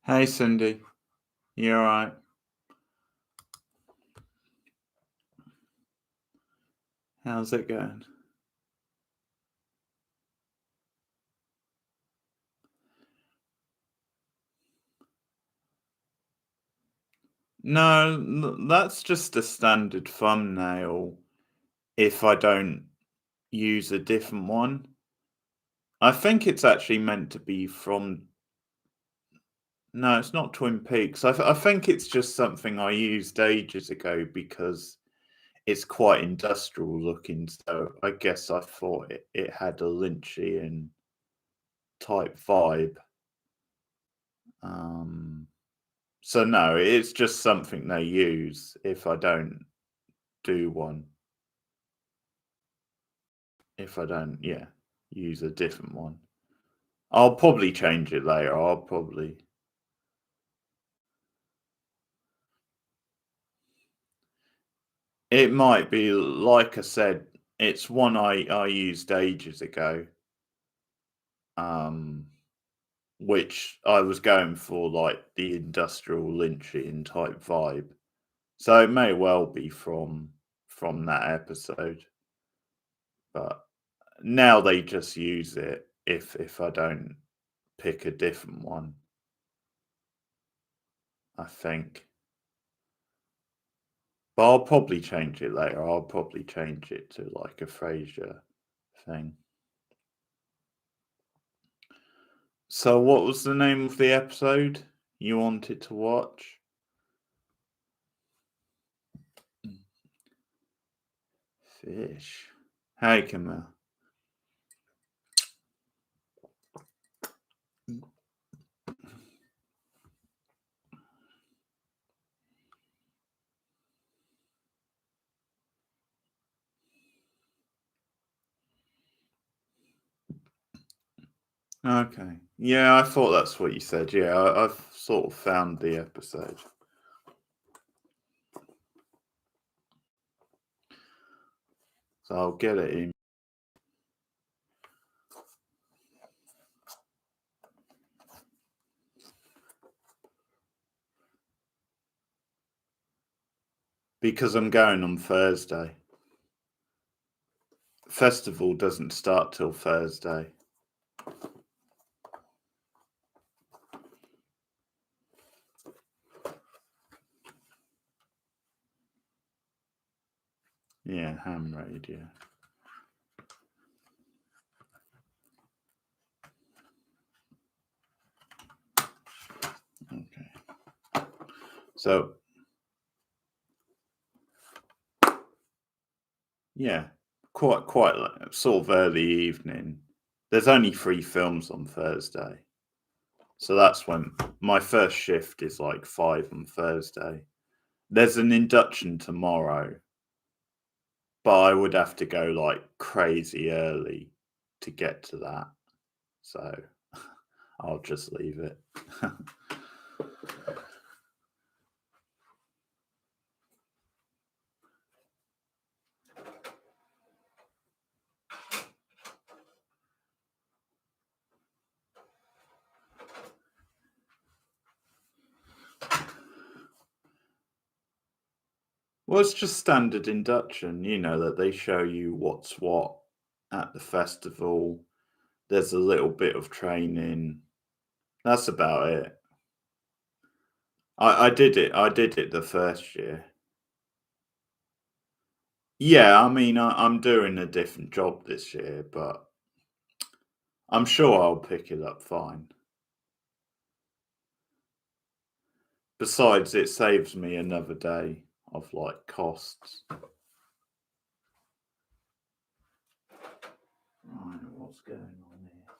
Hey, Cindy. You all right? How's it going? No, that's just a standard thumbnail if I don't use a different one. I think it's actually meant to be from. No, it's not Twin Peaks. I think it's just something I used ages ago because it's quite industrial looking. So I guess I thought it had a Lynchian type vibe. Um, so no, it's just something they use if I don't do one. If I don't, yeah, use a different one. I'll probably change it later. I'll probably. It might be, like I said, it's one I used ages ago, um, which I was going for like the industrial Lynchian type vibe. So it may well be from that episode, but now they just use it if I don't pick a different one, I think. But I'll probably change it later. I'll probably change it to like a Frasier thing. So, what was the name of the episode you wanted to watch? Fish. Hey, Camille. Okay. Yeah, I thought that's what you said. Yeah, I've sort of found the episode. So I'll get it in. Because I'm going on Thursday. Festival doesn't start till Thursday. Yeah, ham radio. Okay. So, yeah, quite like, sort of early evening. There's only 3 films on Thursday. So that's when my first shift is like 5 on Thursday. There's an induction tomorrow, but I would have to go like crazy early to get to that. So I'll just leave it. Well, it's just standard induction, that they show you what's what at the festival. There's a little bit of training. That's about it. I did it. I did it the first year. Yeah, I mean, I'm doing a different job this year, but I'm sure I'll pick it up fine. Besides, it saves me another day of like costs. Right, what's going on here?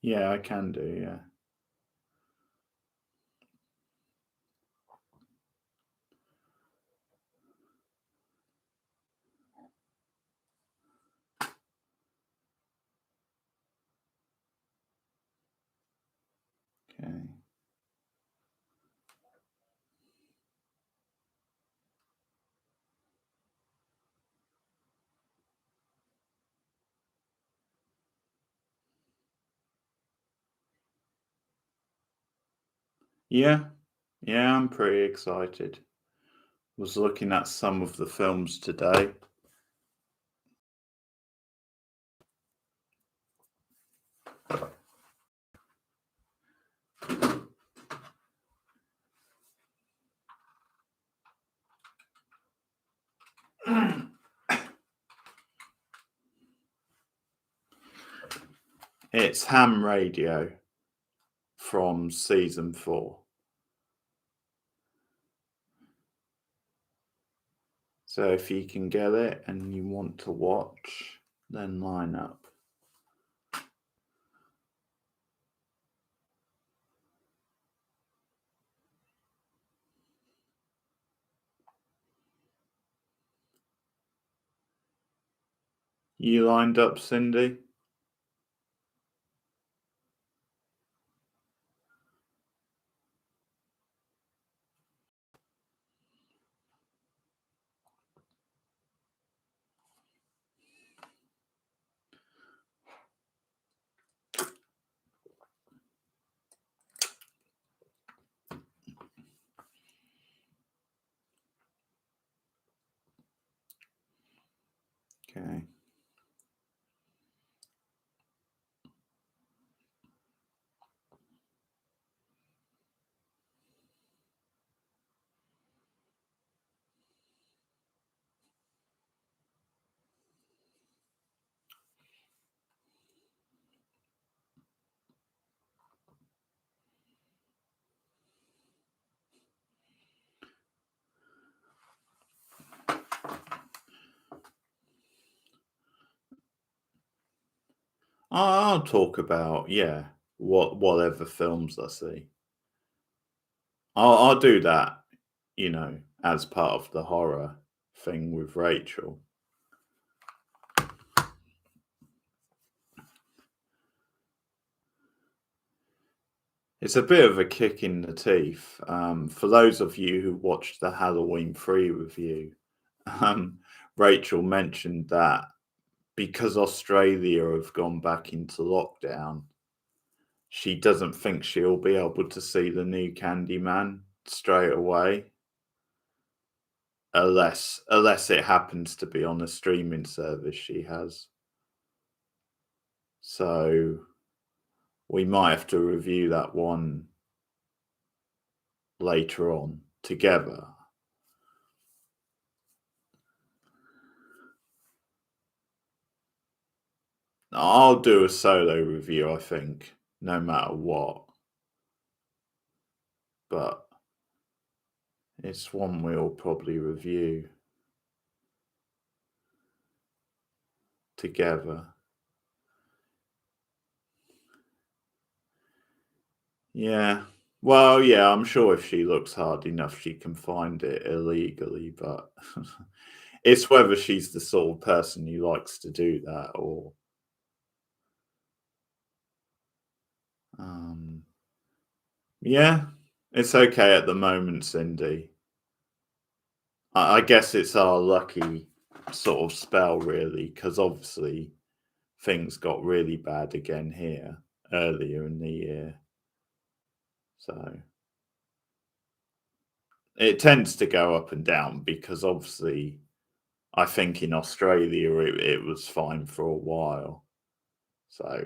Yeah, I can do, yeah. Okay. Yeah, yeah, I'm pretty excited. Was looking at some of the films today. It's Ham Radio from season 4. So if you can get it and you want to watch, then line up. You lined up, Cindy? Okay. I'll talk about, yeah, whatever films I see. I'll do that, as part of the horror thing with Rachel. It's a bit of a kick in the teeth. For those of you who watched the Halloween 3 review, um, Rachel mentioned that because Australia have gone back into lockdown, she doesn't think she'll be able to see the new Candyman straight away, unless it happens to be on a streaming service she has. So we might have to review that one later on together. I'll do a solo review, I think, no matter what. But it's one we'll probably review together. Yeah. Well, yeah, I'm sure if she looks hard enough, she can find it illegally, but it's whether she's the sort of person who likes to do that or. Yeah, it's okay at the moment, Cindy. I guess it's our lucky sort of spell, really, because obviously things got really bad again here earlier in the year. So it tends to go up and down because obviously I think in Australia it was fine for a while. So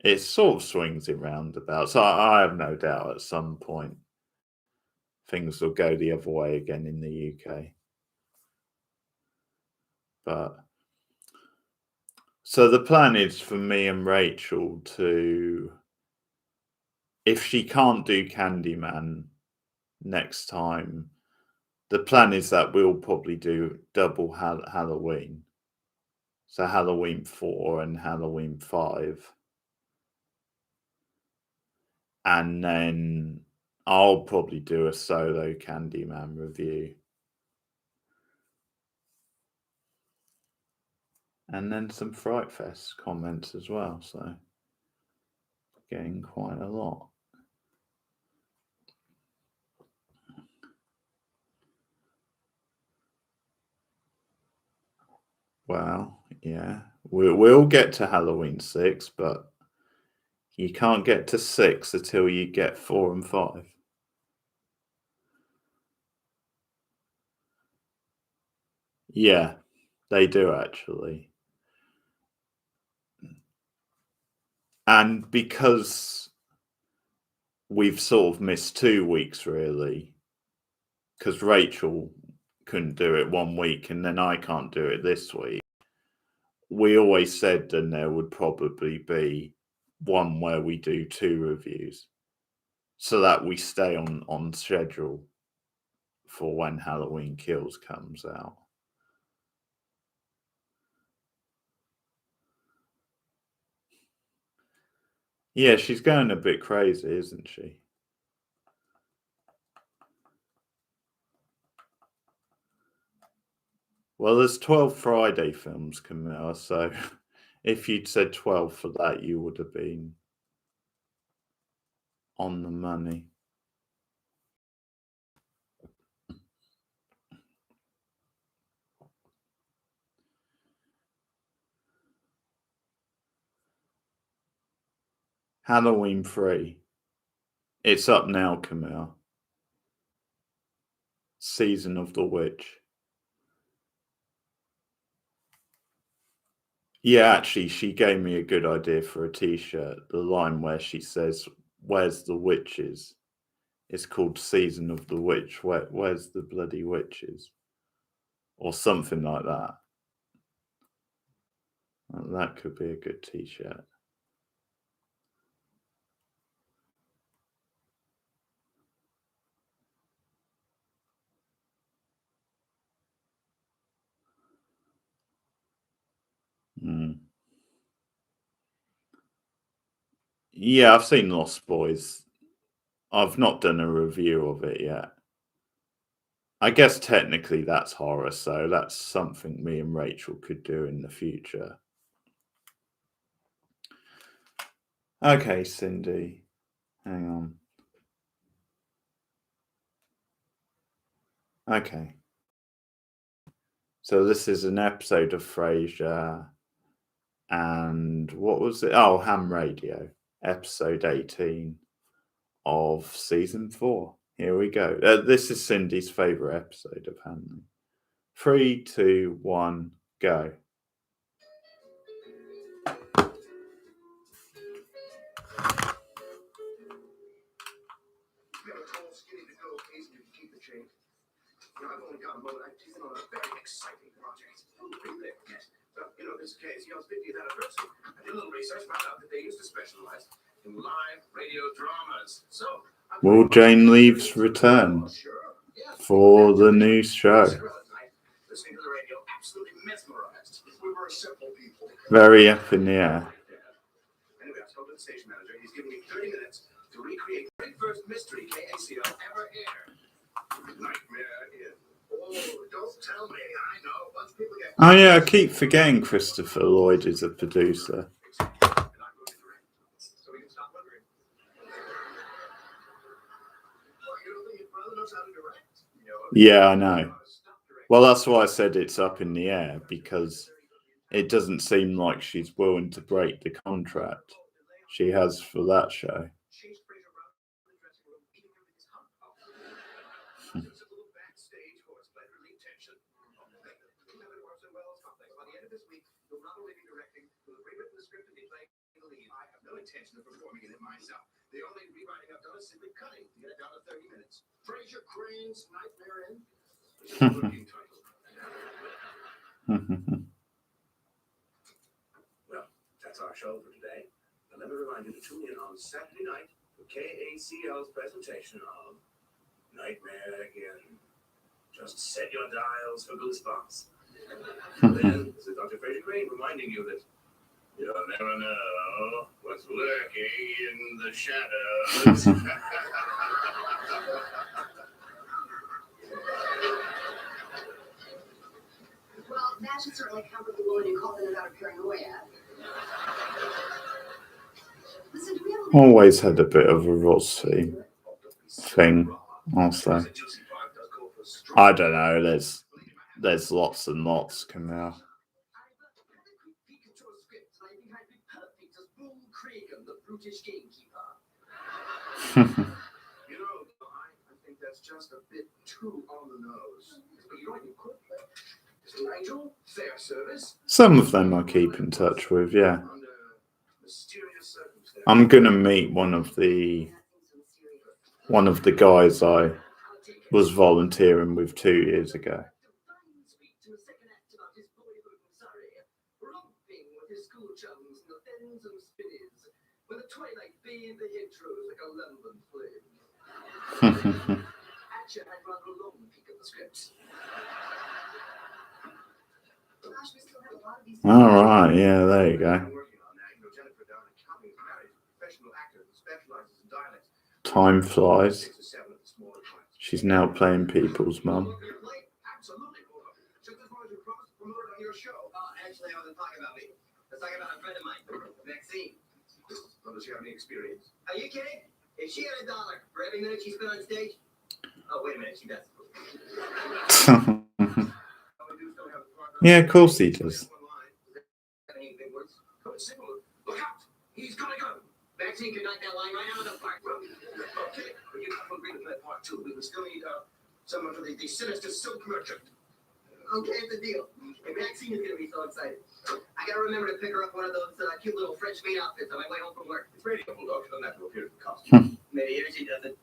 it sort of swings in roundabouts. So I have no doubt at some point things will go the other way again in the UK. But so the plan is for me and Rachel to, if she can't do Candyman next time, the plan is that we'll probably do double Halloween. So Halloween 4 and Halloween 5. And then I'll probably do a solo Candyman review. And then some Fright Fest comments as well. So getting quite a lot. Well, yeah. We'll get to Halloween 6, but you can't get to 6 until you get 4 and 5. Yeah, they do actually. And because we've sort of missed 2 weeks really, because Rachel couldn't do it one week and then I can't do it this week, we always said then there would probably be one where we do 2 reviews so that we stay on schedule for when Halloween Kills comes out. Yeah, she's going a bit crazy, isn't she? Well, there's 12 Friday films coming out, so if you'd said 12 for that, you would have been on the money. Halloween 3. It's up now, Camille. Season of the Witch. Yeah, actually, she gave me a good idea for a t-shirt. The line where she says, "Where's the witches?" It's called Season of the Witch. Where's the bloody witches? Or something like that. That could be a good t-shirt. Mm. Yeah, I've seen Lost Boys. I've not done a review of it yet. I guess technically that's horror, so that's something me and Rachel could do in the future. Okay, Cindy. Hang on. Okay. So this is an episode of Frasier, and what was it? Oh, Ham Radio, episode 18 of season 4. Here we go. This is Cindy's favourite episode of Ham. 3, 2, 1, go. I've only got a moment. I'm teasing on a very exciting project. Yes. So, this case, 50th anniversary. I did a little research, found out that they used to specialize in live radio dramas. So, Will Jane Leaves return for the new show? Listening to the radio, absolutely mesmerized. We were simple people. Very up in the air. Anyway, I spoke to the station manager. He's giving me 30 minutes to recreate the very first mystery KACL ever aired. Nightmare in. Oh, don't tell me. I know. Once people get. Oh yeah, I keep forgetting Christopher Lloyd is a producer. So we can stop wondering. Well, you don't think your brother knows how to direct? Yeah, I know. Well, that's why I said it's up in the air, because it doesn't seem like she's willing to break the contract she has for that show. I have no intention of performing in it myself. The only rewriting I've done is simply cutting to get it down to 30 minutes. Frasier Crane's Nightmare In. Well, that's our show for today. And let me remind you to tune in on Saturday night for KACL's presentation of Nightmare In. Just set your dials for goosebumps. Then, this is Dr. Frasier Crane reminding you that you'll never know what's lurking in the shadows. Well, that should certainly comfort the woman who called in about her paranoia. Listen, do we have Always had a bit of a Ross thing, also. I don't know, there's lots and lots coming out. I think that's just a bit too on the nose. But you could play. Nigel, fair service. Some of them I keep in touch with, yeah. I'm gonna meet one of the guys I was volunteering with 2 years ago. With a twilight bathed the intros like a London flame. Actually, I'd rather a long peek at the script. gosh, we still have a lot of these. All right, yeah, there you go. I'm working on that. Jennifer down in Accounting is married, professional actor who specializes in dialects. Time flies. 6 or 7 of the smaller clients. She's now playing people's mum. Absolutely, just as long as you promise to promote it on your show. Actually, I wasn't talking about me. I was talking about a friend of mine, Maxine. Does she have any experience? Are you kidding? If she had $1 for every minute she spent on stage, oh wait a minute, she does. Yeah, of course he does. Look out! He's gonna go. Maxine can knock that line right out of the park. Okay, but you have to agree with that part too. We will still need someone for the sinister silk merchant. Okay, it's a deal. And Maxine is gonna be so excited. I gotta remember to pick her up one of those cute little French maid outfits on my way home from work. It's radio bulldog. She doesn't have to appear in the costume. Maybe here she doesn't.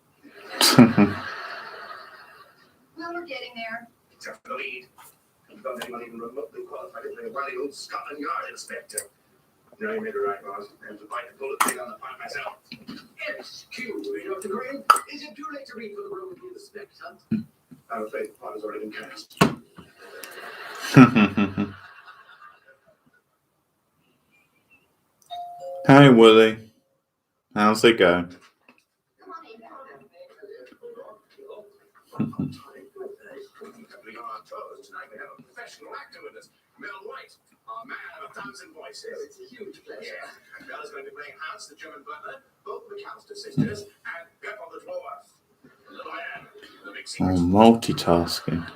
Well, we're getting there. Except for the lead. Don't anyone even remotely qualified to play a wily old Scotland Yard inspector. Now you made it right, boss. I have to bite the bullet thing on the pot myself. Excuse me, Dr. Green. Is it too late to read for the role of the inspector? I'm afraid the pot has already been cast. Hi, Willie. How's it going? Come on, Amy. We are on toes tonight. We have a professional actor with us. Mel White, our man of 1,000 voices. It's a huge pleasure. Yeah. And Bella's going to be playing Hans, the German butler, both the McAllister sisters, and Pepper the dwarf. Little Anne, the big secret. Oh, multitasking.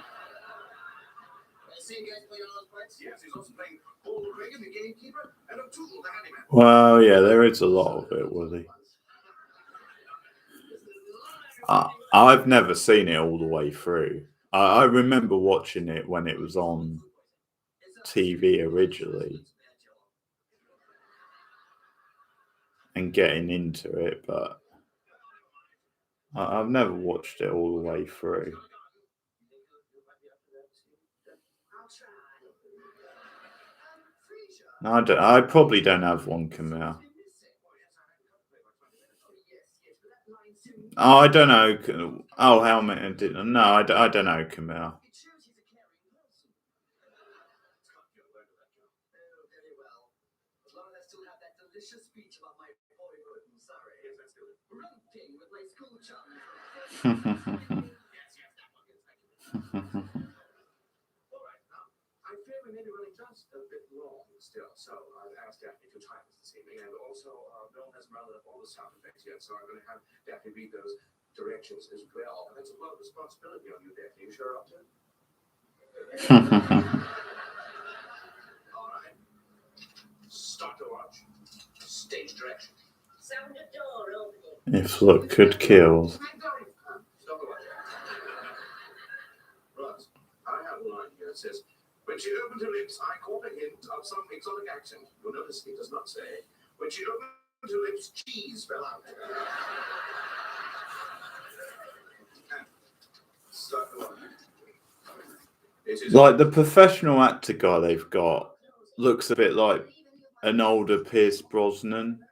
Same guy's playing all those parts? Yes, he's also playing Paul Reagan, the gamekeeper, and O'Toole, the handyman. Well, yeah, there is a lot of it, Willie. I've never seen it all the way through. I remember watching it when it was on TV originally and getting into it, but I've never watched it all the way through. No, I probably don't have one come out. Oh, I don't know. Oh, Helmet and didn't. No, I don't know, Camille. I fear we may be running just a bit long still, so I've asked Daphne 2 times this evening, and also Bill hasn't rounded up all the sound effects yet, so I'm going to have Daphne read those directions as well. And that's a lot of responsibility on you, Daphne. You sure up to it? All right. Start to watch. Stage direction. Sound of door opening. If look could kill. Stop to watch. Right. I have a line here that says, when she opened her lips, I caught a hint of some exotic accent. You'll notice it does not say, when she opened her lips, cheese fell out. Start the line. Like the professional actor guy they've got looks a bit like an older Pierce Brosnan.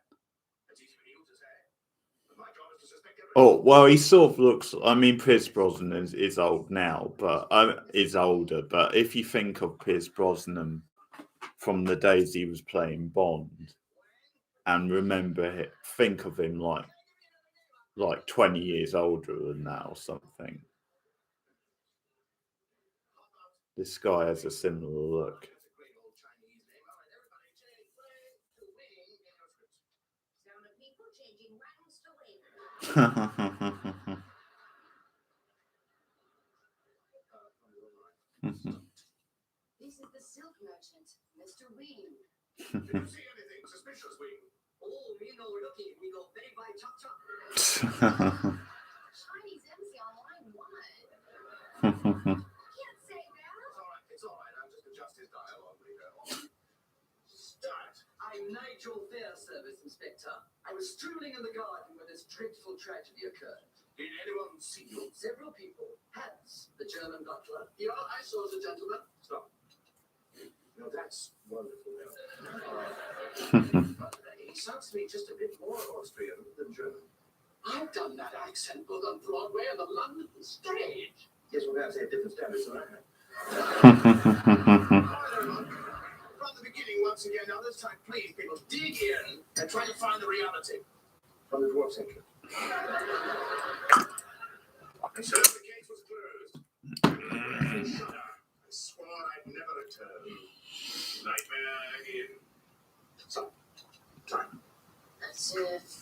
Oh, well, he sort of looks. I mean, Pierce Brosnan is old now, but is older. But if you think of Pierce Brosnan from the days he was playing Bond, and think of him like 20 years older than that or something. This guy has a similar look. This is the silk merchant, Mr. Weed. Did you see anything suspicious, Wing? Oh, me no looking. We go very by chop chop. Chinese MC on line 1. Can't say that. It's all right. I'll just adjust his dialogue. Start. I'm Nigel Fair Service Inspector. I was strolling in the garden when this dreadful tragedy occurred. Did anyone see you? Several people. Hans, the German butler. Yeah, I saw the gentleman. Stop. No, that's wonderful. He sounds to me just a bit more Austrian than German. I've done that accent both on Broadway and the London stage. Yes, well, perhaps they have different standards than I have. From the beginning, once again. Now, this time, please, people, dig in and try to find the reality. From the dwarf section. I said the case was closed. I swore I'd never return. Nightmare in. So, time. That's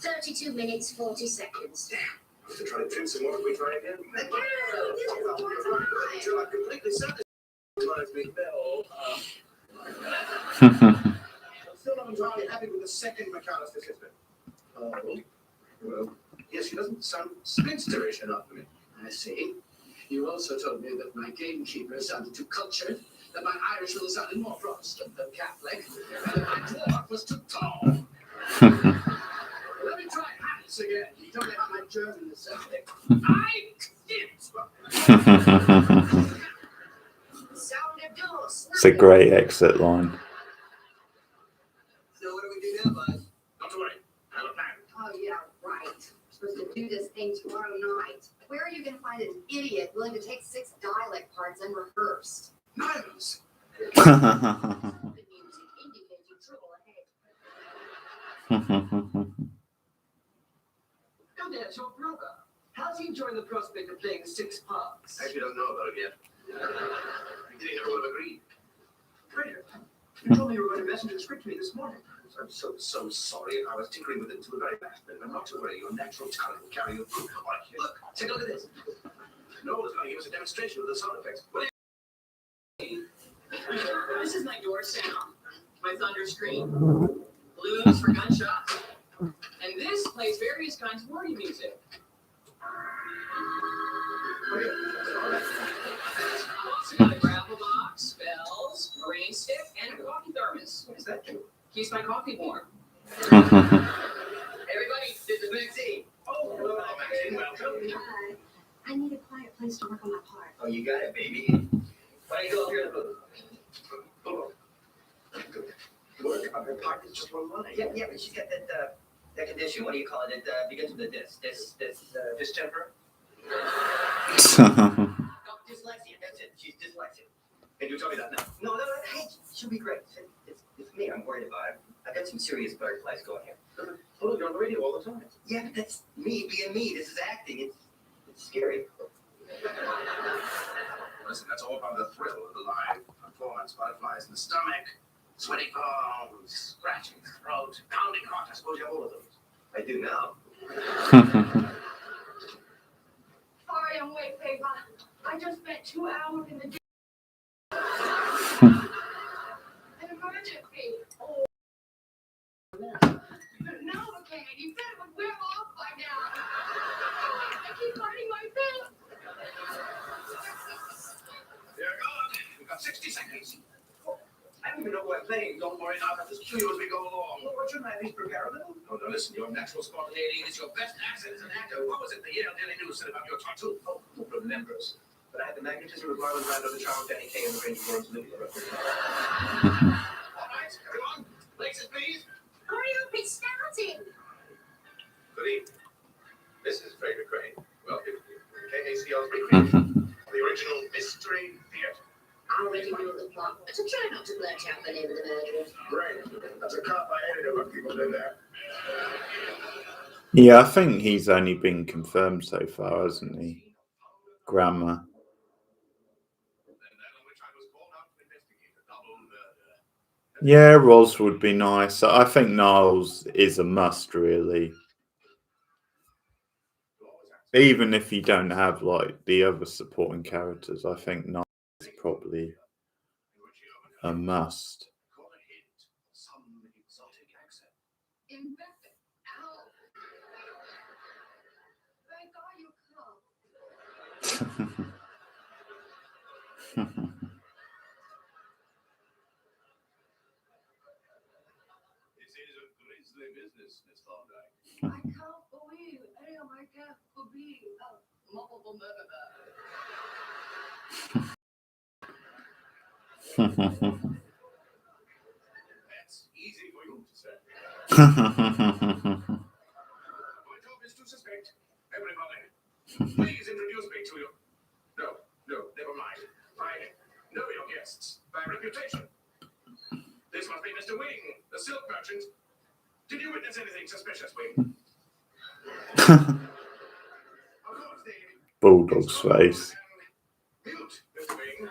32 minutes, 40 seconds. Damn. I have to try to drink some more. Can we try again? Until I'm completely satisfied, me, Bill. I'm still not entirely happy with the second McAllister sister. Well, yes, she doesn't sound spinsterish enough to me. I see. You also told me that my gamekeeper sounded too cultured, that my Irishman sounded more Protestant than Catholic, and that my dwarf was too tall. Let me try Hans again. You told me how my German is sounding. I did. Sound of door It's a great exit line. So what do we do now, bud? Not to worry. I have a plan. Oh, yeah, right. We're supposed to do this thing tomorrow night. Where are you going to find an idiot willing to take 6 dialect parts unrehearsed? Niles. The music indicating trouble ahead. Oh, there's your brother. How's he enjoying the prospect of playing 6 parts? I actually don't know about it yet. I think they never would have agreed. Traitor. to me this morning. I'm so sorry. I was tinkering with it until the very last minute. I'm not to worry. Your natural talent will carry you through. All right, here, look. Take a look at this. Noel is going to give us a demonstration of the sound effects. This is my door sound, my thunder scream, balloons for gunshots, and this plays various kinds of warning music. I've also got a grapple box, bells, a rain stick, and a coffee thermos. What is that do? Keeps my coffee warm. Everybody, this is Maxine. Oh, hello, Maxine. Welcome. Hi. I need a quiet place to work on my part. Oh, you got it, baby. Why don't you go up here in the booth? Look, her part is just one line. Yeah, but she's got that condition. What do you call it? It begins with a distemper. Dyslexia. That's it. She's dyslexic. Can you tell me that now? No. Hey, she'll be great. It's me I'm worried about. I've got some serious butterflies going here. Oh, look, you're on the radio all the time. Yeah, but that's me being me. This is acting. It's scary. Listen, that's all part of the thrill of the live performance. Butterflies in the stomach, sweaty palms, scratching throat, pounding heart. I suppose you have all of those. I do now. Sorry, I'm late, Papa. I just spent 2 hours in the gym. An emergency. Oh. No, okay. You said it would wear off by now. I keep biting my face. You're gone. We've got 60 seconds. I don't even know who I'm playing. Don't worry, I'll have this cue as we go along. Well, what shouldn't I at least prepare a little? No, listen, your natural spontaneity is your best asset as an actor. What was it the Yale Daily News said about your tattoo? Oh, who remembers? But I had the magnetism of Marlon Brando, the charm of Danny Kaye, and the range of words living the rest of the All right, everyone, places, please. Hurry up, it's starting. Good evening. This is Fraser Crane. Welcome to KACL's recreation of the original Mystery Theater. I already know the plot, so try not to blurt out the name of the murderer. Great. That's a cop I hated it when people did that. Yeah, I think he's only been confirmed so far, hasn't he? Grammar. Yeah, Roz would be nice. I think Niles is a must, really. Even if you don't have like the other supporting characters, I think Niles is probably a must. I can't believe any of my cats could be a lovable murderer. That's easy for you to say. My job is to suspect everybody. Please introduce me to you. No, never mind. I know your guests by reputation. This must be Mr. Wing, the silk merchant. Did you witness anything suspicious, Wing? Of course, the Bulldog's face. mute, Mr. Wing.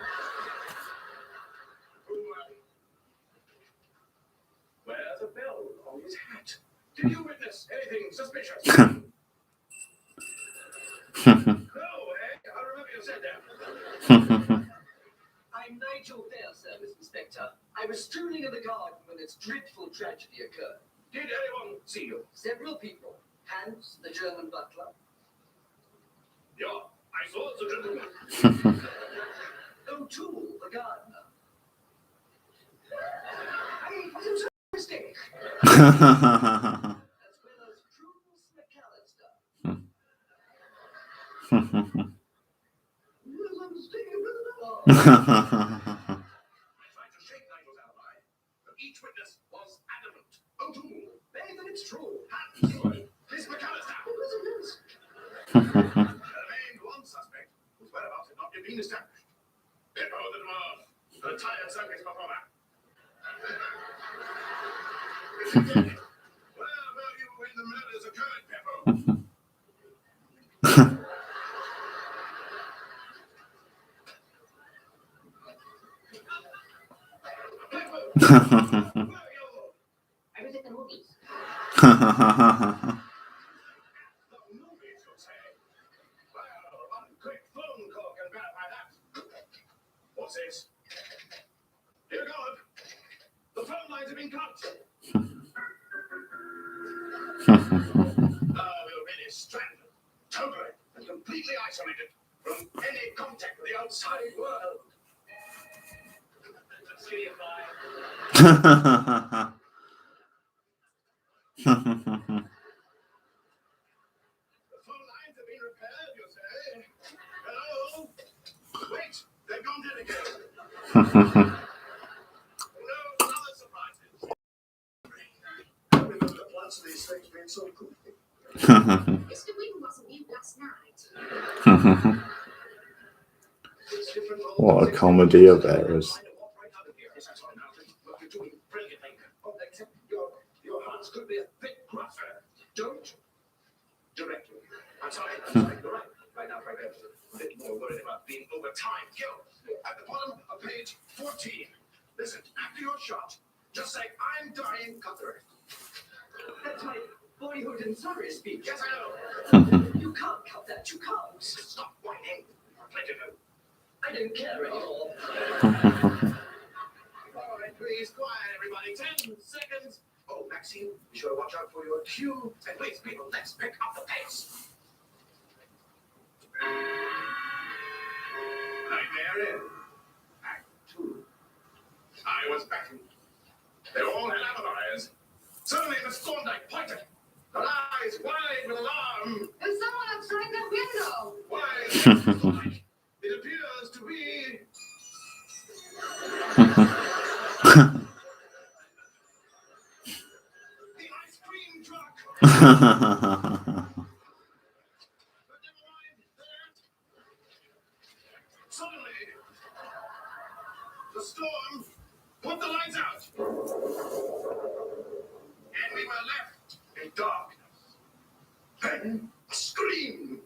Wears a bell on his hat. Did you witness anything suspicious? No, I remember you said that. I'm Nigel Dale, Service Inspector. I was strolling in the garden when this dreadful tragedy occurred. Did anyone see you? Several people. Hans, the German butler. Yeah, I saw the gentleman. O'Toole, the gardener. I was a mistake. As well as Cruz McAllister. I tried to shake Nigel's alibi, but each witness was adamant. O'Toole, they think it's true. Hans, Miss McAllister. There remained one suspect whose whereabouts had not yet been established. Pippo the dwarf, the retired circus performer. Is he dead? Where were you when the murders occurred, Pippo? Pippo, where are you? boxes. Dear God, the phone lines have been cut. Now we're really stranded, totally and completely isolated from any contact with the outside world. See you, bye. The phone lines have been repaired, you say? Hello? Wait, they've gone dead again. No other surprises. I remember the plots of these things being so goofy. Mr. Whedon wasn't mute last night. It's different roles. What a comedy of errors. You're doing brilliantly. Oh, except your hands could be a bit gruffer. Don't direct me. I'm sorry. You're right. Right now, Frank, I'm a bit more worried about being over time. Gil, at the bottom of page 14. Listen, after your shot, just say, I'm dying, Cuthbert. That's my boyhood in Surrey speech. Yes, I know. You can't cut that. You can't. Stop whining. Let it go. I don't care anymore. All right, please, quiet, everybody. 10 seconds. Oh, Maxine, be sure to watch out for your cue. And please, people, let's pick up the pace. Nightmare in Act 2. I was backing. They all had alibis. Suddenly, Miss Thorndyke pointed. Her eyes wide with alarm. There's someone outside that window. Why, Miss Thorndyke, it appears to be... the ice cream truck. But never mind that. Suddenly, the storm put the lights out. And we were left in darkness. Then a scream.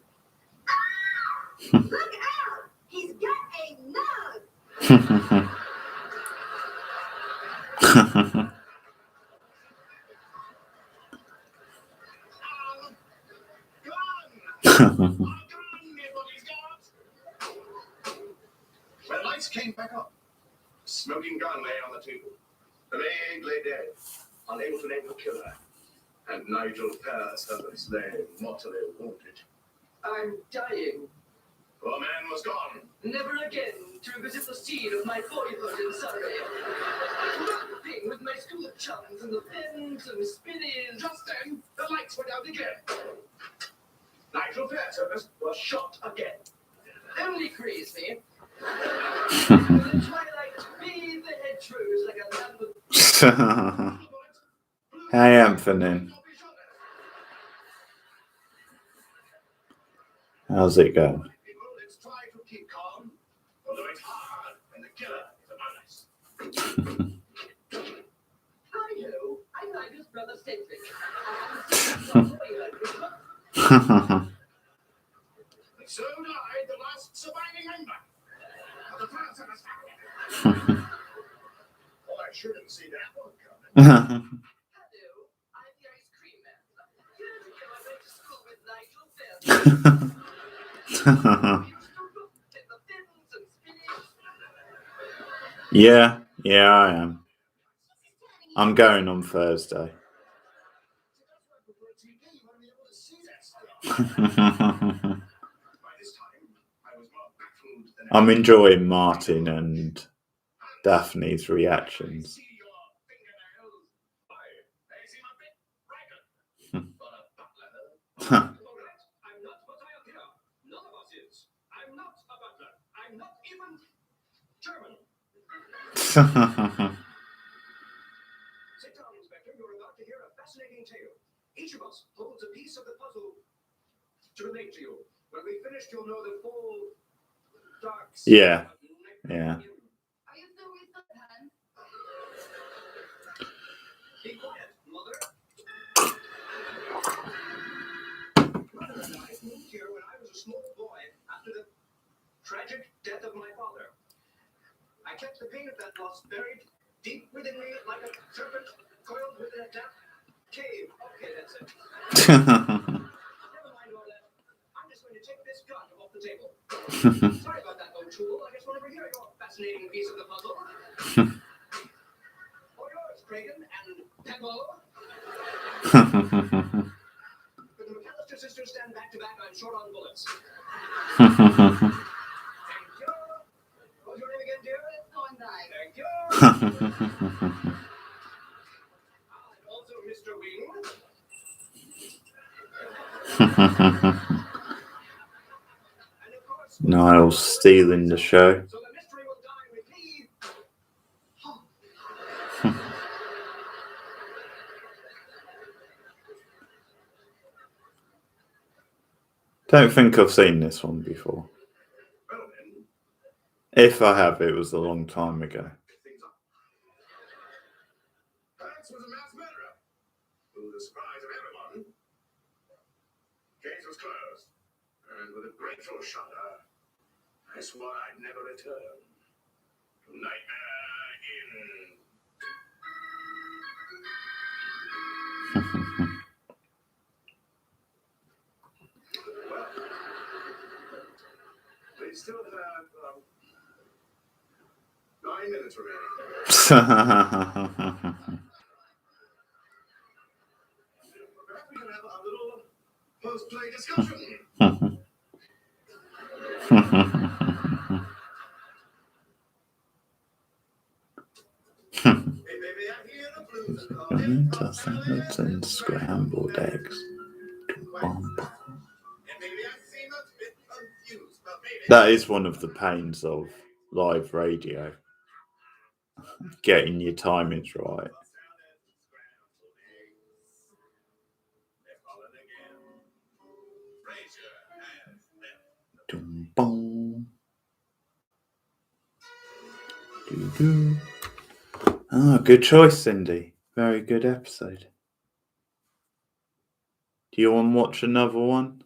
Look out! He's got a nug. Gun! Everybody's got. When lights came back up, a smoking gun lay on the table. The maid lay dead, unable to name the killer. And Nigel Fairservice lay mortally wounded. I'm dying. Poor man was gone. Never again to revisit the scene of my boyhood in Surrey. Laughing with my school chums and the pens and spinnies. Just then, the lights went out again. Nigel Fairservice was shot again. Only crazy. In the twilight, bathe the hedgerows like a lamb of... Hey, Anthony. How's it going? Let's try to keep calm, although it's hard when the killer is among us. I know. I'm Nigel's brother Cedric. And so died the last surviving member of the Fairservice family. Well, I sure didn't see that one coming. Hello, I'm the ice cream man. Years ago, I went to school with Nigel Fairservice. Yeah, I am. I'm going on Thursday. I'm enjoying Martin and Daphne's reactions. I'm not what I appear. None of us is. I'm not a butler. I'm not even German. Sit down, Inspector. You're about to hear a fascinating tale. Each of us holds a piece of the puzzle to relate to you. When we finished, you'll know the full dark Yeah. Are you still with the pen? Be quiet, mother. Mother and I moved here when I was a small boy after the tragic death of my father. I kept the pain of that loss buried deep within me like a serpent coiled within a damp cave. Okay, that's it. Never mind all that. I'm just going to take this gun off the table. Sorry about that, O'Toole. I guess we'll never hear your fascinating piece of the puzzle. For yours, Kragan and Pebble. Could the McAllister sisters stand back to back? I'm short on bullets. Thank you. What's your name again, dear? Thorndyke. Thank you. And also Mr. Wing. And of course, Niles stealing the show. so the mystery will die with me. Don't think I've seen this one before. Well then, If I have, it was a long time ago. pick things up. Alex was a mass murderer. To the surprise of everyone, case was closed. And with a grateful shudder, I swore I'd never return to Nightmare Inn. Well, we still have 9 minutes remaining. Perhaps we can have a little post-play discussion. Hey, baby, I hear the blues are calling. Winter salads and scrambled eggs. Bum, bum. And maybe I seem a bit confused, but maybe That is one of the pains of live radio. Getting your timings right. they're calling again. Frasier has left. Dum, bum. Doo-doo. Ah, good choice, Cindy. Very good episode. Do you want to watch another one?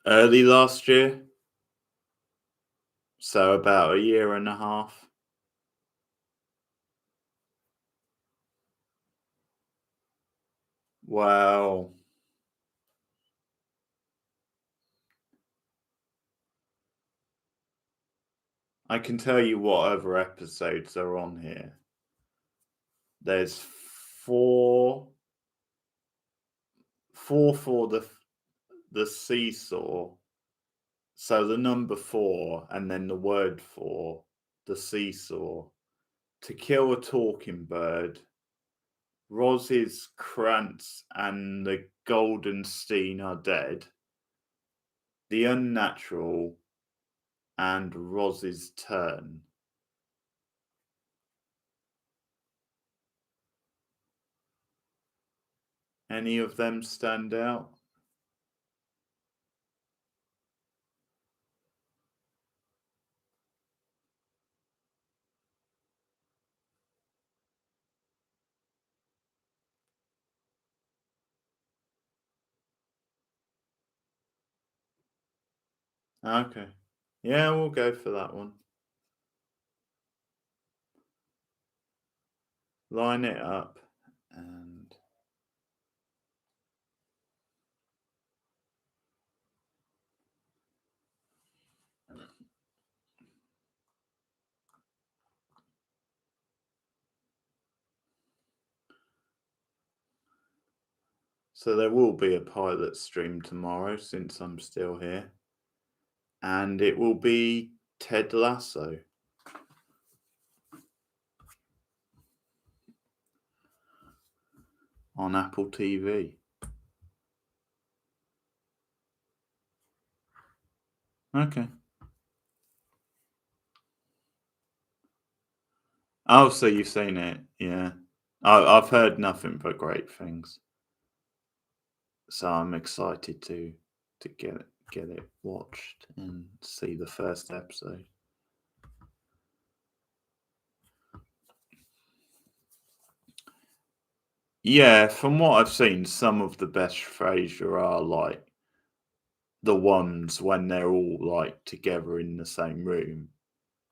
Early last year. So about a year and a half. Well, I can tell you what other episodes are on here. There's four for the seesaw. So the number 4 and then the word for the seesaw. To Kill a Talking Bird. Roz's Krantz and the Goldenstein Are Dead. The Unnatural and Roz's Turn. Any of them stand out? Okay. Yeah, we'll go for that one. Line it up and so there will be a pilot stream tomorrow since I'm still here. And it will be Ted Lasso. On Apple TV. Okay. Oh, so you've seen it, yeah. I've heard nothing but great things. So I'm excited to get it watched and see the first episode. Yeah, from what I've seen, some of the best Frasier are like the ones when they're all like together in the same room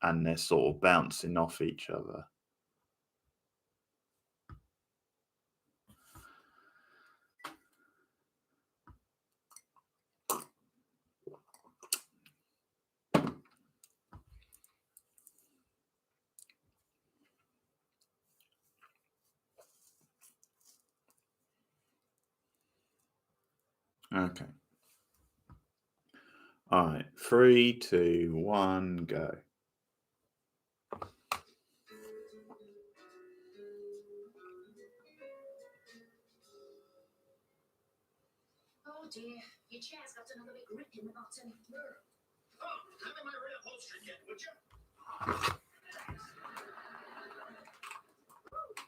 and they're sort of bouncing off each other. Okay. All right. 3, 2, 1, go. Oh dear, your chair's got another big rip in the bottom. Oh, hand me my reupholstery kit, would you?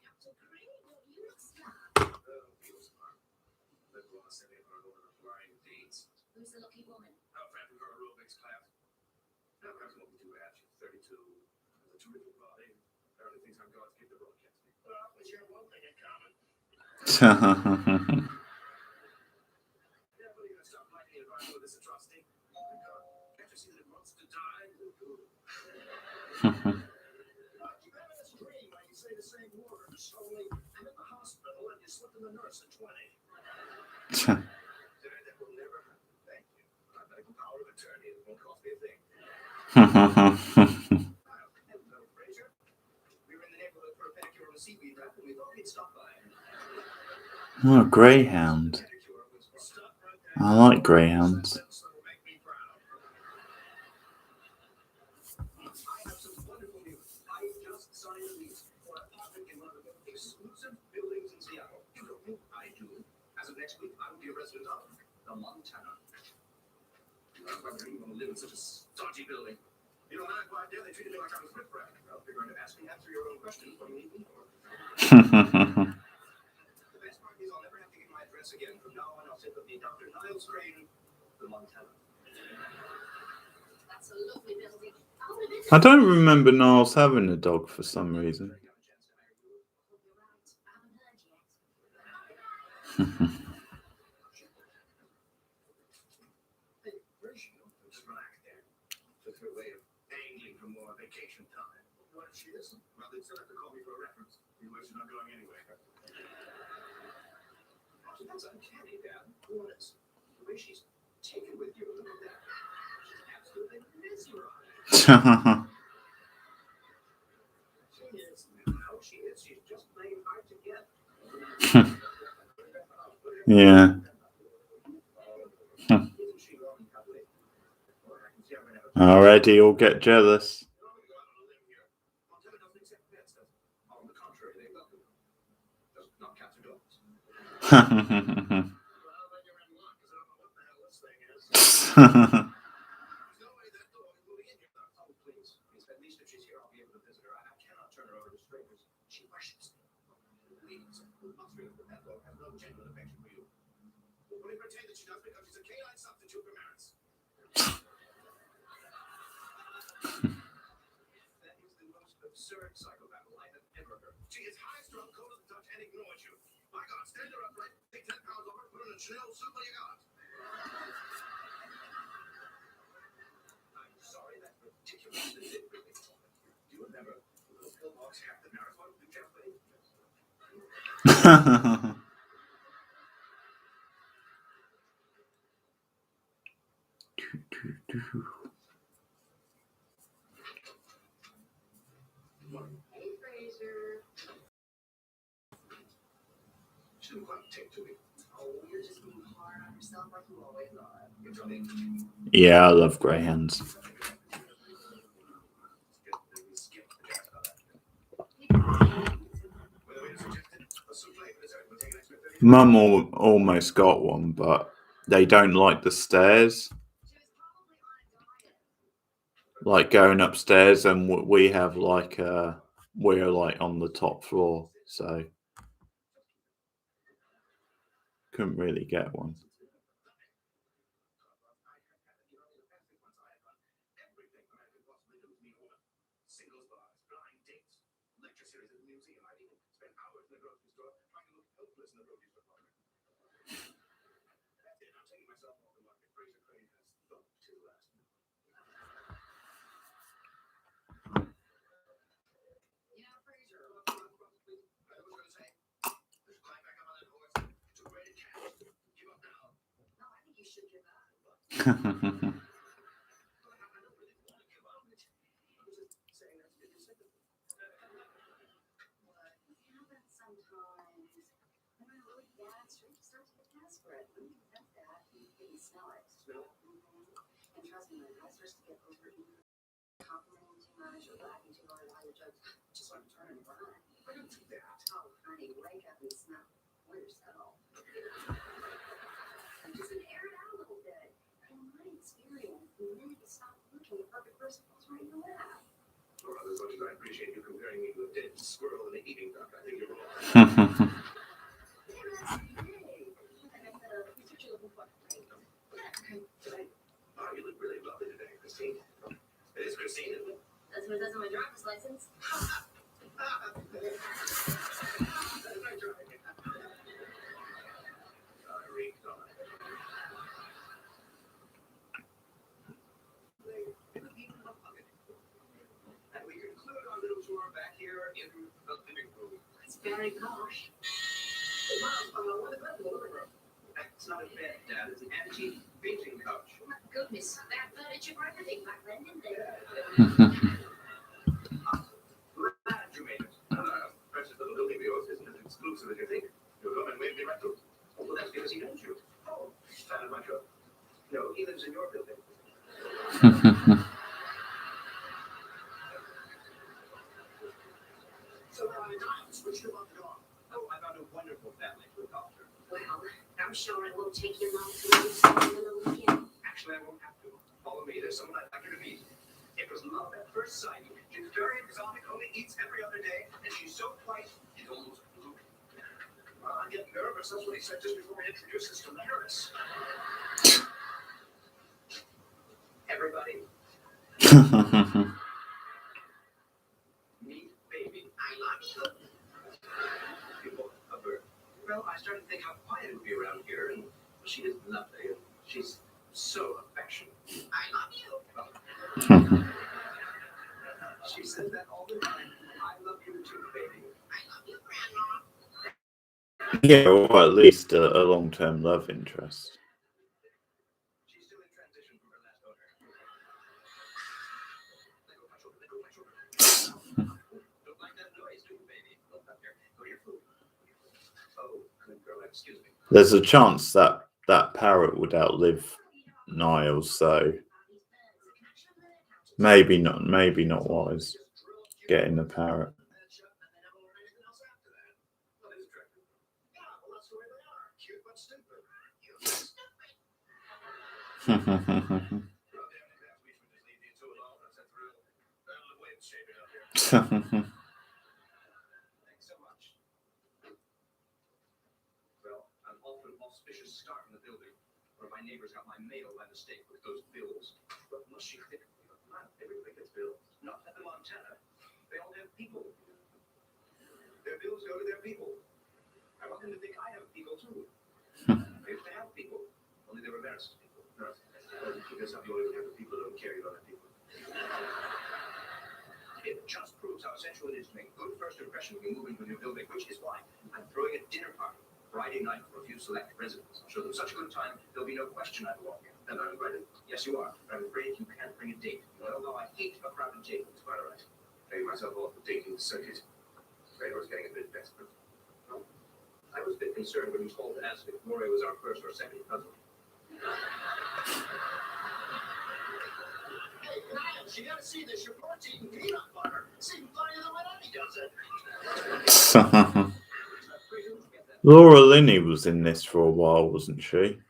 Dr. Gray, you look smart. Oh, feel smart. But want to send me for a woman of flying dates. Who's the lucky woman? Our friend from her aerobics class. Now, perhaps not too bad. She's 32. Has a terrific body. Apparently thinks I'm God's gift to broadcasting. Well, we share one thing in common. Yeah, but you're going to stop liking it if I do this atrocity. Oh, God. Can't you see that it wants to die? I keep having this dream where you say the same words. Only I'm in the hospital and you slipped in the nurse at 20. That will never happen. Thank you. I've got a power of attorney. It won't cost me a thing. Hello, Frasier. We were in the neighborhood for a pedicure and a seaweed wrap, and we thought we'd stop by. Oh, greyhound. Pedicure was stop right there. I like greyhounds. That'll make me proud. I have some wonderful news. I just signed a lease for an apartment in one of the most exclusive buildings in Seattle. You know me, I do. As of next week, I will be a resident of the Montana. I'm wondering you want to live in such a stodgy building. You know, when I applied there, they treated me like I was riffraff. Well, if you're going to ask me, answer your own questions. What do you need me for? The best part is I'll never have to give my address again. From now on, I'll simply be Dr. Niles Crane, the Montana. That's a lovely building. I don't remember Niles having a dog for some reason. You're right. I haven't heard yet. Hey, where's she? Just relax there. Just her way of angling for more vacation time. What if she isn't? Well, they'd still have to call me for a reference. You know, she's not going anywhere. Actually, that's uncanny, Dad. Who is? The way she's taken with you. Look at that. She's absolutely mesmerized. She is. How she is, she's just plain hard to get. Yeah. Isn't she lovely, cuddly? Well, I can see I'm gonna have a Already all get jealous. You want me to go out on a limb here? Montana doesn't accept pets, does it? On the contrary, they welcome them. Just not cats or dogs. Well, then you're in luck, because I don't know what the hell this thing is. There's no way that dog is moving in here. Oh, please. At least if she's here, I'll be able to visit her. I cannot turn her over to strangers. She worships me. Please. Upstream, that dog has no genuine affection for you. Well, we pretend that she does because she's a canine substitute for Maris. That is the most absurd psychobabble I have ever heard. She is high-strung, cold as a Dutch, and ignores you. My God, stand her up, right? Take 10 pounds over, put her in a Chanel suit. What do you got? I'm sorry, that's ridiculous. Do you remember those pillbox half the marathon with Jeff Lee? Hey, Frasier. She didn't quite take to me. Oh, you're just being hard on yourself like you always are. You tell me. Yeah, I love greyhounds. Skip the jazz about that. Whether we suggested a souffle for dessert would take an extra 30 Mum almost got one, but they don't like the stairs. She was probably on a diet. Like going upstairs, and we have like we're like on the top floor, so couldn't really get one. Singles bars, blind dates, lecture series at the museum. I've even spent hours in the grocery store trying to look helpless And trust me, when I starts to get overeaten, complimenting too much or laughing too hard, all your jokes just sort of turn and run. I don't do that. Oh, honey, wake up and smell for yourself. And just air it out a little bit. In my experience, the minute you stop looking, the perfect person falls right in your lap. Well, as much as I appreciate you comparing me to a dead squirrel in a eating duck, I think you're wrong. Oh, you look really lovely today, Christine. It is Christine, isn't it? That's what it says on my driver's license. And we conclude our little tour back here in the living room. It's very posh. What is that in the living room? It's not a bed, Dad. It's an antique painting couch. Oh my goodness, that furniture for everything back then, didn't they? Glad you made it. Precious little building of yours isn't as exclusive as you think. You'll come and wave me rentals. Oh, well, that's because he knows you. Oh, he's fan of my show. No, he lives in your building. So, what you about the dog? Oh, I found a wonderful family to adopt her. Well, I'm sure it won't take you long to meet someone in the weekend. Actually, I won't have to. Follow me. There's someone I'd like you to meet. It was love at first sight. She's very exotic, only eats every other day, and she's so quiet, she's almost blue. Well, I'm getting nervous. That's what he said just before we introduced us to Laris. Everybody, meet baby. I love you. People, a bird. Well, I started to think how quiet it would be around here, and she is lovely, and she's so affectionate. I love you. She says that all the time. I love you too, baby. I love you, Grandma. Yeah, or at least a long-term love interest. She's still in transition from her last owner. Don't like that noise, do you, baby? Go up there. Go to your food. Oh, good girl. Excuse me. There's a chance that that parrot would outlive Niles, so maybe not wise getting the parrot. Thanks so much. Well, an awful auspicious start in the building, where my neighbors got my mail by mistake with those bills. But must she think? Not everybody gets bills. Not at the Montana. They all have people. Their bills go to their people. I want them to think I have people too. I used to have people, only they were Maris's people. Because I'm the only one who have people who don't care about other people. It just proves how essential it is to make a good first impression when you move into a new building, which is why I'm throwing a dinner party Friday night for a few select residents. I'll show them such a good time, there'll be no question I belong here. And I'm invited. Yes, you are. But I'm afraid you can't bring a date. Well, though I hate a crowded table, it's quite all right. Paying myself off the dating circuit. Afraid I was getting a bit desperate. Well, I was a bit concerned when you called to ask if Gloria was our first or second cousin. Hey, Niles, you gotta see this. Your bird's eating peanut butter. It's even funnier than when Eddie does it. Laura Linney was in this for a while, wasn't she?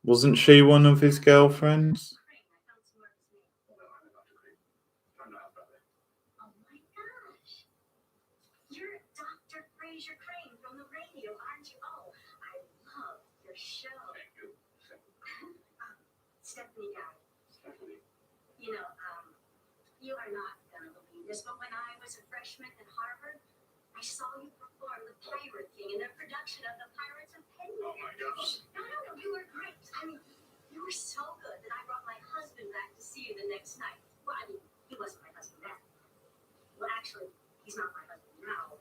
Wasn't she one of his girlfriends? Oh my gosh. You're Dr. Frasier Crane from the radio, aren't you? Oh, I love your show. Thank you. Stephanie Guy. You know, you are not gonna believe this, but when I was a freshman at Harvard, I saw you perform the Pirate King in their production of The Pirates of Penzance. Oh my gosh. No, you were great. I mean, you were so good that I brought my husband back to see you the next night. Well, I mean, he wasn't my husband then. Well, actually, he's not my husband now.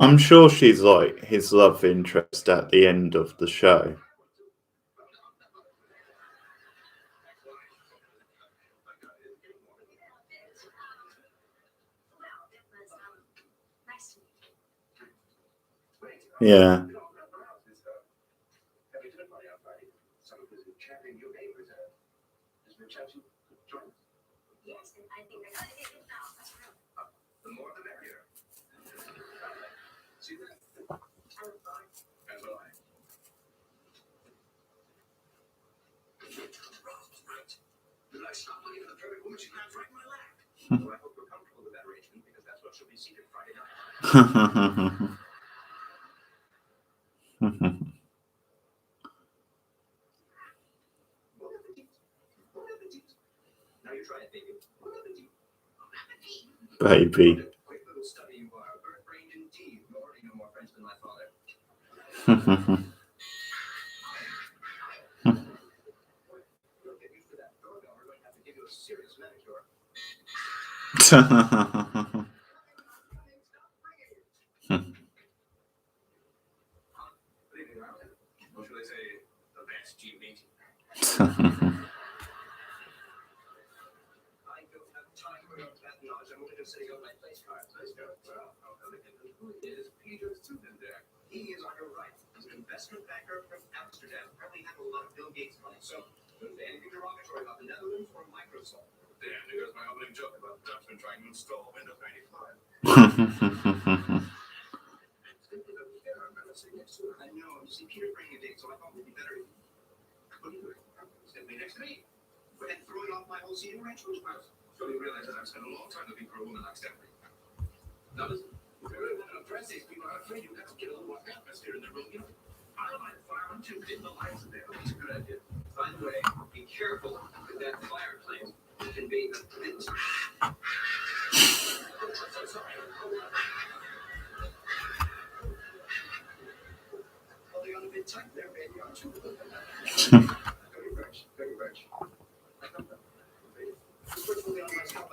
I'm sure she's like his love interest at the end of the show. Yeah. You know, our house is having a dinner party on Friday. Some of the champion new neighbors has been chance to join us. Yes, and I think they're going to get it now. That's real. The more the merrier. See that? I look forward. As will I. Right. Did I stop looking for the perfect woman? She lands right in my lap. Well, I hope you're comfortable with that arrangement because that's what she'll be seated Friday night. Bon appetit. Bon appetit. Now you try it, baby. Bon appetit. Bon appetit. Baby. Quick little study you are. Bird-brained indeed. You already know more French than my father. You'll get used to that doorbell. We're going to have to give you a serious manicure. Good evening, Arlen. Or should I say, the best G-meeting? I don't have time for your badinage. I'm only just sitting on my place cards. Nice go. Well, how elegant. And who is Peter Sudenberg? He is on your right. He's an investment banker from Amsterdam. Apparently had a lot of Bill Gates money. So, don't say anything derogatory about the Netherlands or Microsoft. Damn, there goes my opening joke about the Dutchman trying to install Windows 95. I know. You see, Peter bringing a date, so I thought it'd be better if what are you doing? Simply next to me. And throwing off my whole seating arrangement. So you realize that I've spent a long time looking for a woman like Stephanie. Now listen, if you really want to impress these people, I'm afraid you've got to get a little more atmosphere in the room. You know, I like fire on too. Dim the lights in there. That's a good idea. By the way, be careful with that fireplace. It can be a bit. So sorry. Holding on a bit tight there, baby, aren't you? Very French. Very French. Just holding on myself.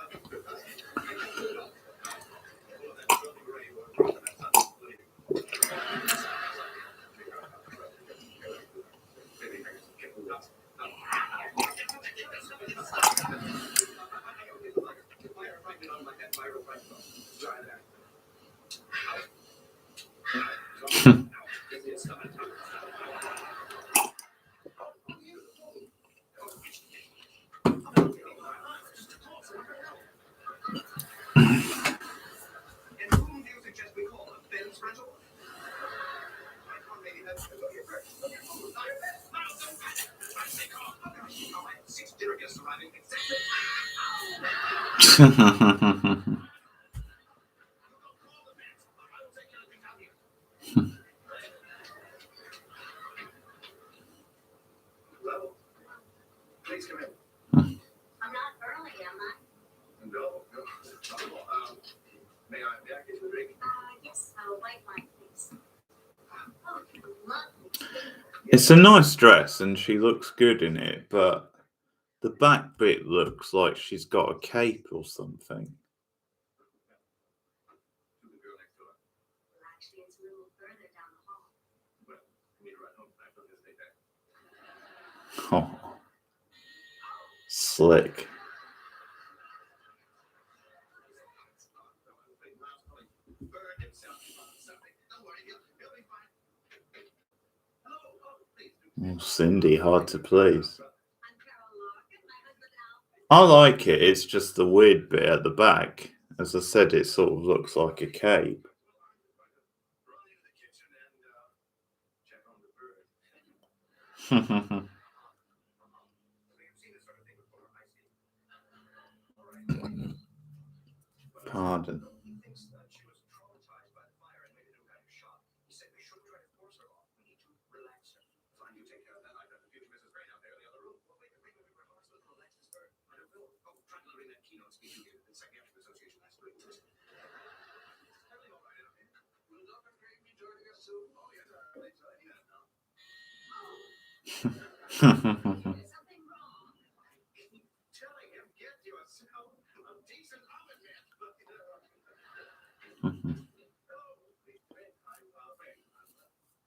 And whom do you suggest we call? A Ben's rental? Maybe that's okay. I have 6 dinner guests arriving exactly. Well, please come in. I'm not early, am I? No, not at all. May I get you a drink? Yes, white wine, please. Oh, lovely. It's a nice dress and she looks good in it, but the back bit looks like she's got a cape or something. To the girl next door. Well, actually, it's a little further down the hall. Well, meet her at home. I don't hesitate there. Oh, slick. Burned himself on something. Don't worry, he'll be fine. Hello, please do. Oh, Cindy, hard to please. I'm Carol Larkin, my husband Al. I like it, it's just the weird bit at the back. As I said, it sort of looks like a cape. Run into the kitchen and check on the bird. You've seen this sort of thing before, I see. All right. Pardon. He thinks that she was traumatized by the fire and maybe knew how to shot. He said we shouldn't try to force her off. We need to relax her. Fine, you take care of that. I've got the future Mrs. Brain out there in the other room. Well, wait, relax this bird. I don't know. Oh, try delivering that keynote speech you gave at the Psychiatric Association last week. Totally all right, okay? Will Dr. Craig be joining us soon? Oh, yes, any minute now. There's something wrong. Keep telling him, get yourself a decent oven mitt.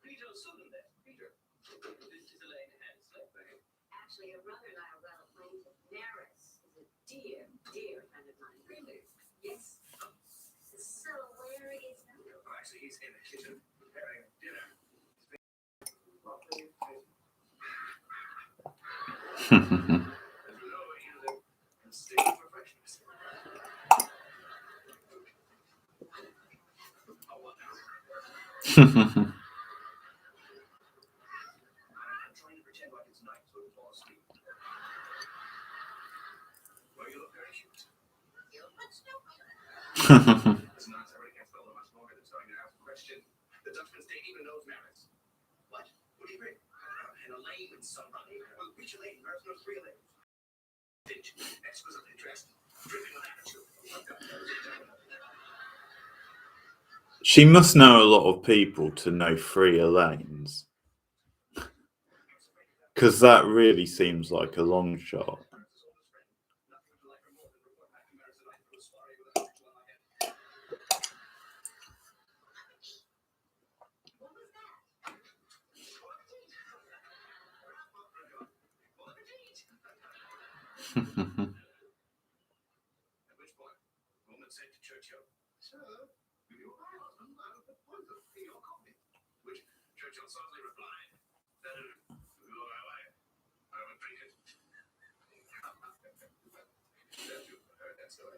Peter Sudenberg. Peter. This is Elaine Hensley. Actually, her brother and I are well acquainted. Maris is a dear, dear friend of mine. Really? Yes. So where is he? Actually, he's in the kitchen preparing dinner. As you know, he is a state perfectionist. Oh, what now? I'm trying to pretend like it's night so we can fall asleep. Well, you look very cute. You look stupid. It's not, I already can't spell it much longer than starting to ask a question. The Dutchman state even knows marriage. What? What do you mean? And Elaine and somebody. Well, which Elaine? There's no three Elaines. Exquisitely dressed, dripping with attitude. She must know a lot of people to know 3 Elaines. Because that really seems like a long shot. At which point, woman said to Churchill, "Sir, will you allow husband the poison in your coffee?" Which Churchill softly replied, "Senator, you know my wife. I would drink it." That you heard that story.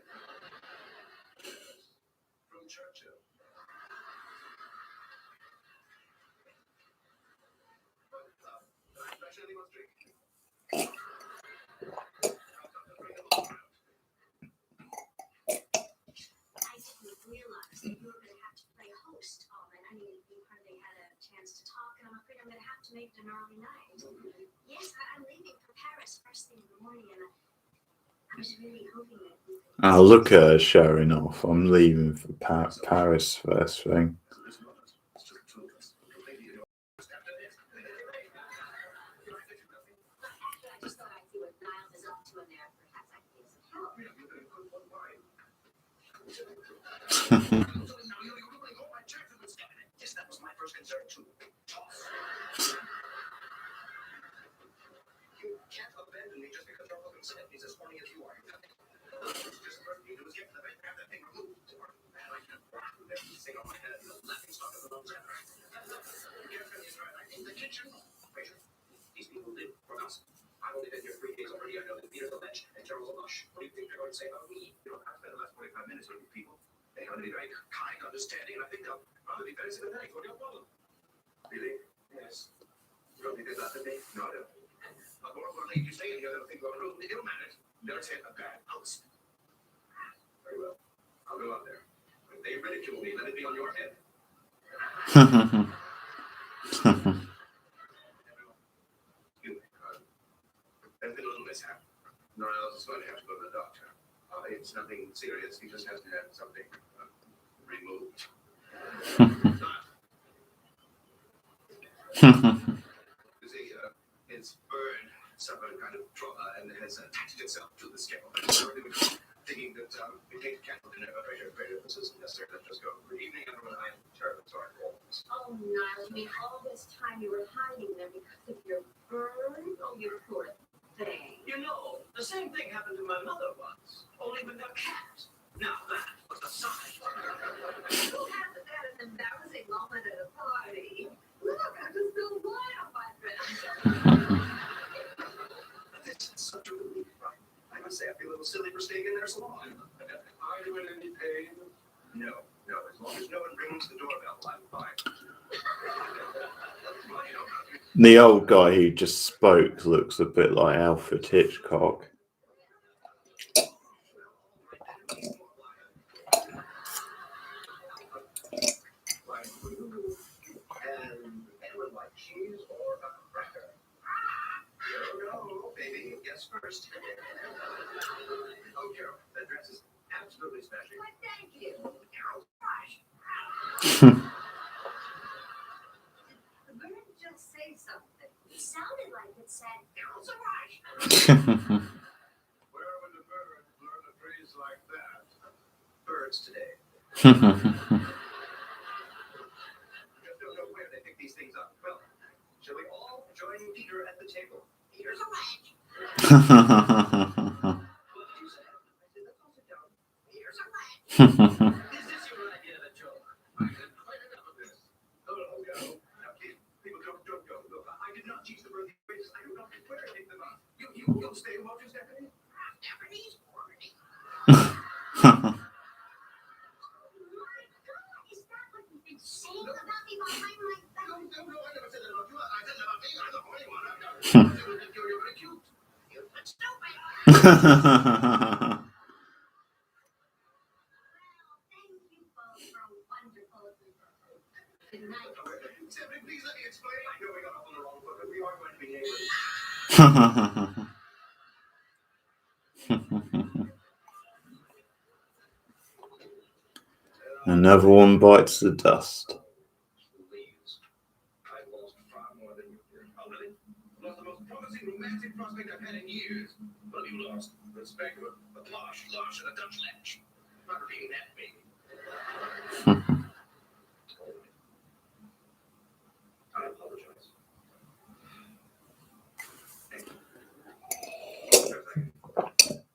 Yes. From Churchill. I surely must drink. I didn't realize that you were going to have to play host all night. I mean, you hardly had a chance to talk, and I'm afraid I'm going to have to make it an early night. Yes, I'm leaving for Paris first thing in the morning, and I was really hoping that we could... Oh, look at her showing off. I'm leaving for Paris first thing. I just thought I'd see what Niles is up to in there. Perhaps I can use some help. Yes, that was my first concern too. You can't abandon me just because your husband said he's as horny as you are. Just the first thing you do is get to the bed and have that thing removed. And I can never sing on my head and the laughing stock of the lungs. In the kitchen. Frasier, these people live for gossip. I've only been here 3 days already. I know that Peter's a ledge and Carol's a lush. What do you think they're going to say about me? You know, I've spent the last 45 minutes with these people. They're going to be very kind, understanding, and I think they'll probably be very sympathetic toward your problem. Really? Yes. You don't think there's nothing me? No, I don't. More importantly, if you stay in here, they'll think you're rude, ill-mannered. They'll take a bad house. Very well. I'll go out there. If they ridicule me, let it be on your head. There's been a little mishap. Niles is going to have to go to the doctor. It's nothing serious. He just has to have something removed. You see, his burn suffered kind of trauma and has attached itself to the scalp. Thinking that we take a candle dinner, but greater this isn't necessary. Let's just go. Good evening, everyone. I am terribly sorry for all this. Oh, Niles, I mean, all this time you were hiding them because of your burn? Oh, you poor thing. You know, the same thing happened to my mother once, only with a cat. Now that was a sign. Who had that an embarrassing moment at a party? Look, I just spilled wine on my dress. This is such a relief. I must say, I feel a little silly for staying in there so long. Are you in any pain? No. As long as no one rings the doorbell, I'm fine. The old guy who just spoke looks a bit like Alfred Hitchcock. And anyone like cheese or a cracker? No, baby, guess first. Oh, Carol, that dress is absolutely special. Why, thank you. Carol, The bird just say something. It sounded like it said, Carol's a rush. Where would the bird learn a phrase like that? Birds today. Just don't know where they pick these things up. Well, shall we all join Peter at the table? Peter's a ranch. What did you say? I said, let's all sit down. Peter's a ranch. Is this your idea of a joke? I had quite enough of this. Oh, no. Now, please, people don't go. Look, I did not teach the bird these phrases. I do not declare anything about. You Thank you both for a wonderful good night. Stephanie, please let me explain. I know we got off on the wrong foot, but we are going to be neighbors. Another one bites the dust. Please. I've lost far more than you did. Oh, really? Lost the most promising romantic prospect I've had in years. Well, you lost respect with a Posh, Lush, and a Dutch Latch. Not repeating that, baby. I apologize. Hey.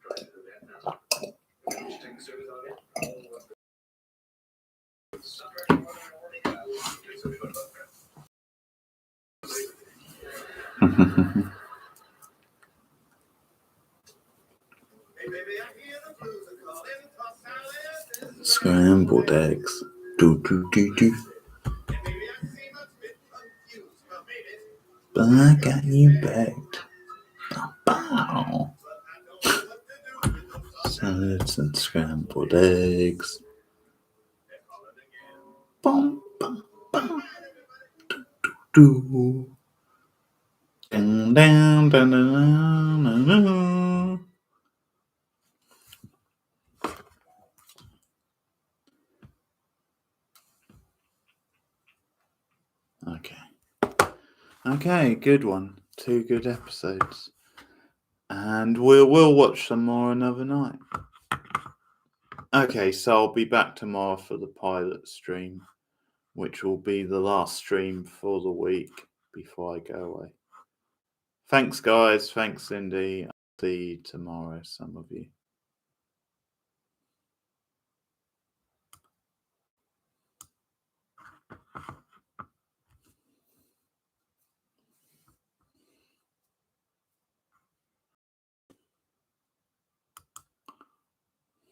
Try to do that now. Would you take the service out of it? Sucker. Please don't be good about that. Hey, baby, I hear the blues are calling for silence. Scrambled eggs. Do do do do. And maybe I seem a bit confused, but baby, But I got you bagged. Bow. but I don't know what to do with those Salads and scrambled eggs. They're calling again. Bum, bum, bum. All right, everybody. Do. Down, down, down, down, down, down. Okay, good one. 2 good episodes. And we'll watch some more another night. Okay, so I'll be back tomorrow for the pilot stream, which will be the last stream for the week before I go away. Thanks, guys. Thanks, Cindy. I'll see you tomorrow, some of you.